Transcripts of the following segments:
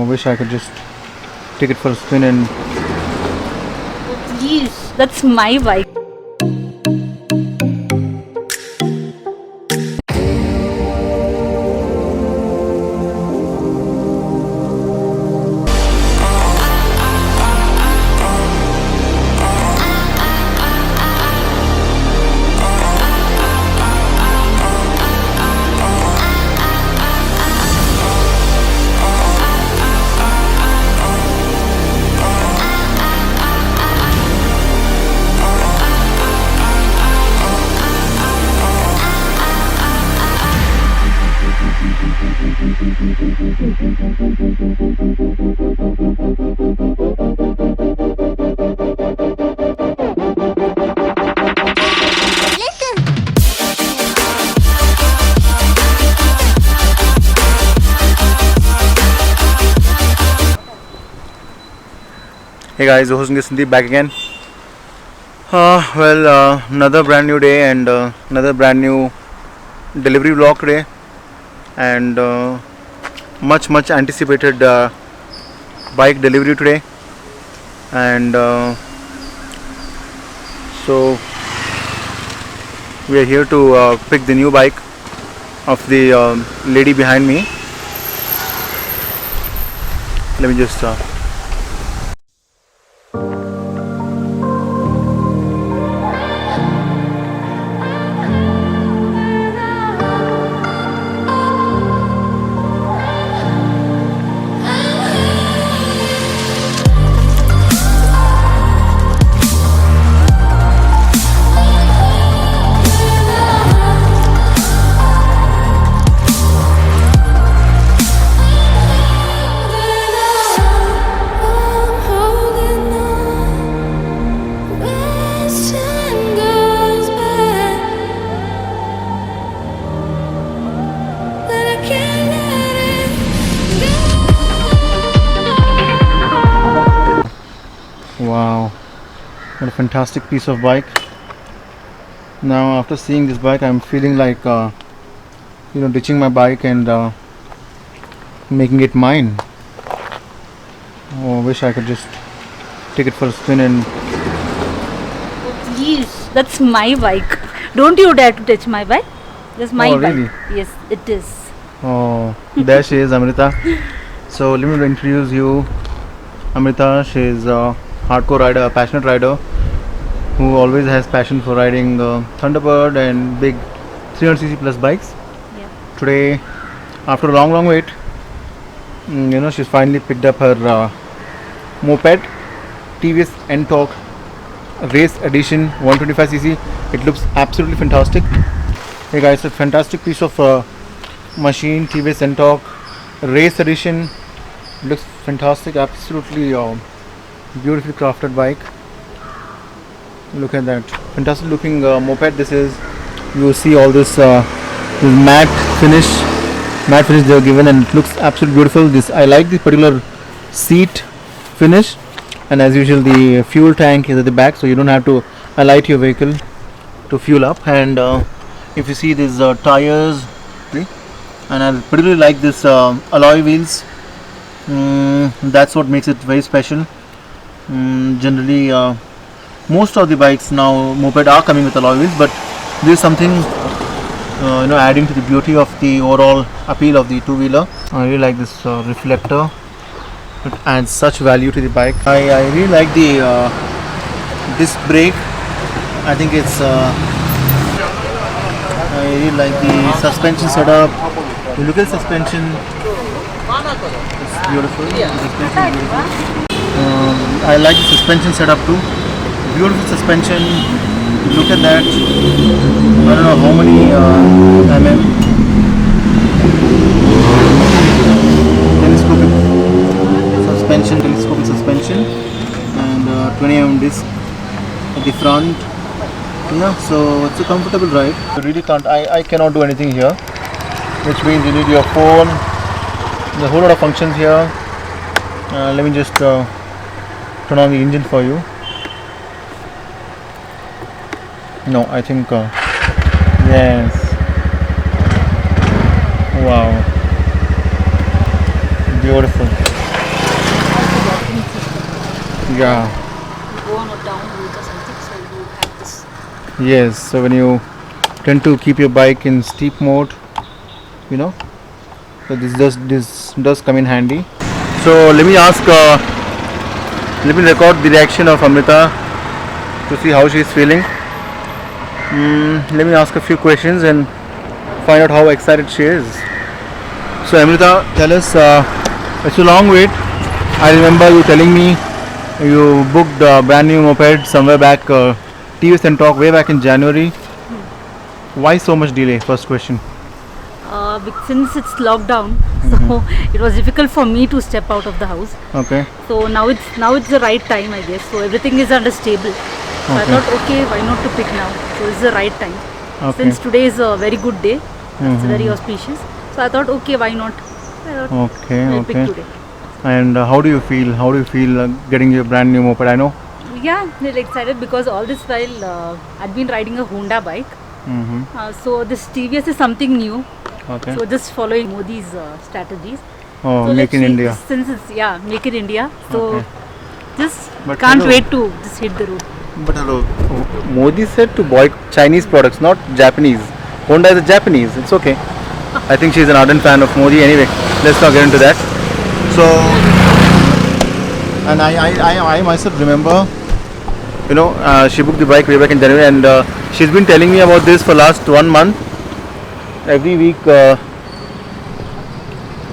wish I could just take it for a spin and... Please, that's my bike. Hey guys, hosting is Sandeep back again. Another brand new day and another brand new delivery vlog today, and much anticipated bike delivery today. And so we are here to pick the new bike of the lady behind me. Let me just wow, what a fantastic piece of bike. Now after seeing this bike, I'm feeling like ditching my bike and making it mine. Oh, I wish I could just take it for a spin and... Please, that's my bike. Don't you dare to touch my bike. That's my bike. Really? Yes, it is. Oh, there she is, Amrita. So let me introduce you, Amrita. She is a hardcore rider, a passionate rider who always has passion for riding Thunderbird and big 300cc plus bikes. Yeah. Today, after a long wait, she's finally picked up her moped, TVS Ntorq Race Edition 125cc. It looks absolutely fantastic. Hey guys, a fantastic piece of machine, TVS Ntorq Race Edition. Looks fantastic, absolutely beautifully crafted bike. Look at that, fantastic looking moped. This is, you will see all this matte finish they are given, and it looks absolutely beautiful. This, I like this particular seat finish, and as usual the fuel tank is at the back, so you don't have to alight your vehicle to fuel up. And if you see these tires, and I particularly like this alloy wheels. That's what makes it very special. Generally most of the bikes now, moped, are coming with alloy wheels, but this is something adding to the beauty of the overall appeal of the two-wheeler. I really like this reflector. It adds such value to the bike. I really like the disc brake. I think it's I really like the suspension setup. You look at the suspension, it's beautiful. I like the suspension setup too. Beautiful suspension. Look at that. I don't know how many telescopic suspension, and 20 disc at the front. Yeah, so it's a comfortable ride. You really can't, I cannot do anything here, which means you need your phone. There's a whole lot of functions here. Let me just turn on the engine for you. No, I think yes. Wow, beautiful. Yeah. You go on a down route or something, so you have this. Yes. So when you tend to keep your bike in steep mode, you know, so this does come in handy. So let me record the reaction of Amrita to see how she is feeling. Let me ask a few questions and find out how excited she is. So Amrita, tell us, it's a long wait. I remember you telling me you booked a brand new moped somewhere back, TVS and Talk way back in January. Why so much delay? First question. Since it's lockdown, so it was difficult for me to step out of the house. Okay. So now it's the right time, I guess. So everything is under stable. So I Okay. thought, okay, why not to pick now? So it's the right time. Okay. Since today is a very good day, it's very auspicious. So I thought, okay, why not? I thought Okay. I'll Okay. pick today. And how do you feel? How do you feel getting your brand new moped? I know. Yeah, really excited because all this while I'd been riding a Honda bike. So this TVS is something new. Okay. So just following Modi's strategies. Oh, So make let's in see, India. Since it's make in India. So Okay. just But can't hello. wait to just hit the road. But hello, Modi said to boycott Chinese products, not Japanese. Honda is a Japanese. It's okay. I think she's an ardent fan of Modi. Anyway, let's not get into that. So, and I myself remember, she booked the bike way back in January, and she's been telling me about this for last 1 month. Every week,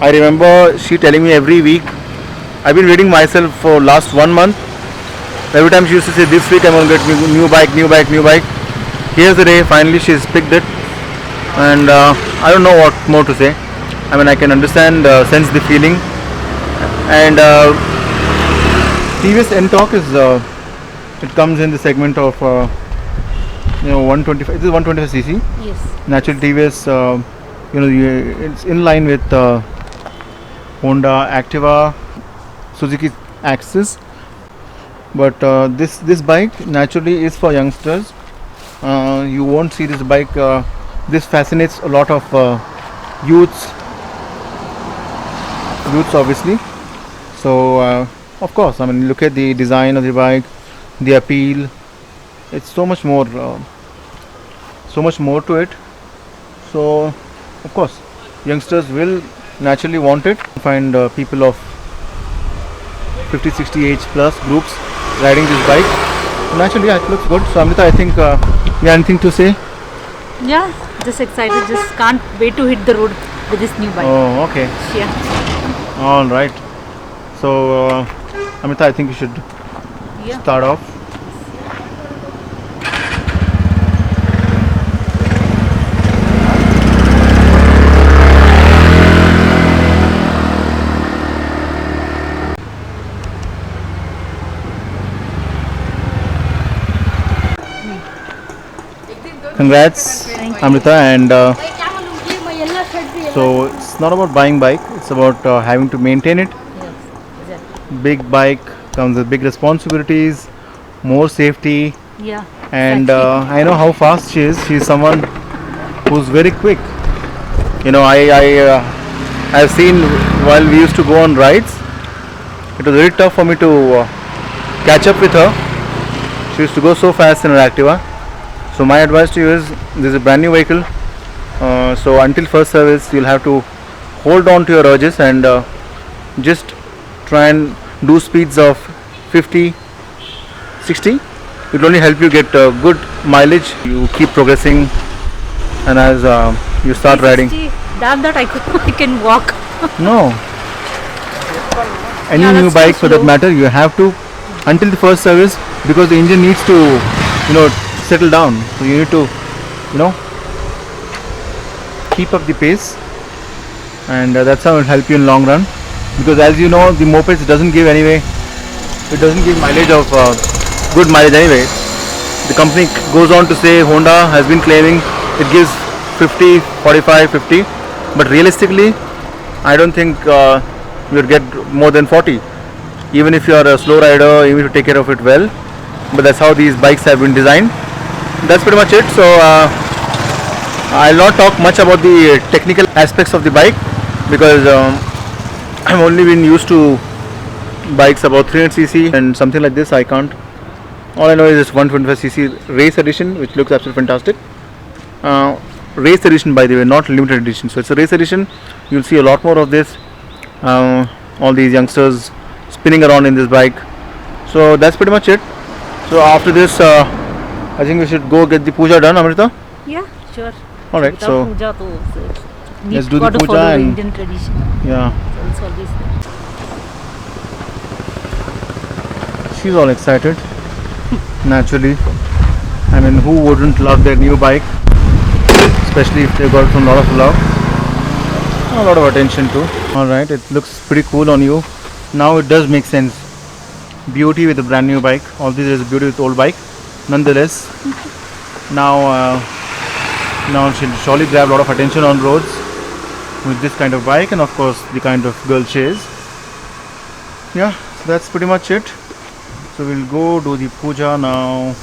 I remember she telling me every week. I've been waiting myself for last 1 month. Every time she used to say, this week I'm going to get new bike, new bike, new bike. Here's the day, finally she's picked it. And I don't know what more to say. I mean, I can understand, sense the feeling. And TVS N-Talk is, it comes in the segment of, 125, this is 125cc. Yes. Natural TVS, it's in line with Honda Activa, Suzuki Axis. But this bike naturally is for youngsters. You won't see this bike. This fascinates a lot of youths obviously. So of course, I mean, look at the design of the bike, the appeal. It's so much more to it. So of course, youngsters will naturally want it. Find people of 50, 60 age plus groups riding this bike. Naturally, yeah, it looks good. So Amrita, I think you have anything to say? Yeah, just excited. Just can't wait to hit the road with this new bike. Oh, okay. Yeah. All right. So Amrita, I think you should Yeah. start off. Congrats, Amrita, and so it's not about buying bike; it's about having to maintain it. Yes. Exactly. Big bike comes with big responsibilities, more safety, Yeah. and exactly. I know how fast she is. She's someone who's very quick. I've seen while we used to go on rides, it was very tough for me to catch up with her. She used to go so fast in her Activa. So my advice to you is, this is a brand new vehicle. So until first service, you'll have to hold on to your urges and just try and do speeds of 50, 60. It will only help you get good mileage. You keep progressing, and as you start riding. 360, damn that I can walk. No, any Yeah, new that's too bike for that slow. matter, you have to until the first service, because the engine needs to, settle down. So you need to, keep up the pace, and that's how it will help you in long run. Because as you know, the mopeds doesn't give anyway. It doesn't give mileage of good mileage anyway. The company goes on to say, Honda has been claiming it gives 50, 45, 50, but realistically, I don't think you'll get more than 40. Even if you are a slow rider, even if you take care of it well. But that's how these bikes have been designed. That's pretty much it. So I'll not talk much about the technical aspects of the bike, because I've only been used to bikes about 300cc and something like this. I can't. All I know is this 125cc race edition, which looks absolutely fantastic. Race edition, by the way, not limited edition. So it's a race edition. You'll see a lot more of this. All these youngsters spinning around in this bike. So that's pretty much it. So after this, I think we should go get the puja done, Amrita. Yeah, sure. All right. Without So puja, let's do the got to puja follow the and- Indian tradition. yeah, So it's always there. she's all excited. Naturally. I mean, who wouldn't love their new bike? Especially if they got it from a lot of love. A lot of attention too. Alright, it looks pretty cool on you. Now it does make sense. Beauty with a brand new bike. Obviously there's a beauty with old bike. Nonetheless, now she'll surely grab a lot of attention on roads with this kind of bike, and of course the kind of girl she is. Yeah, so that's pretty much it. So we'll go do the puja now.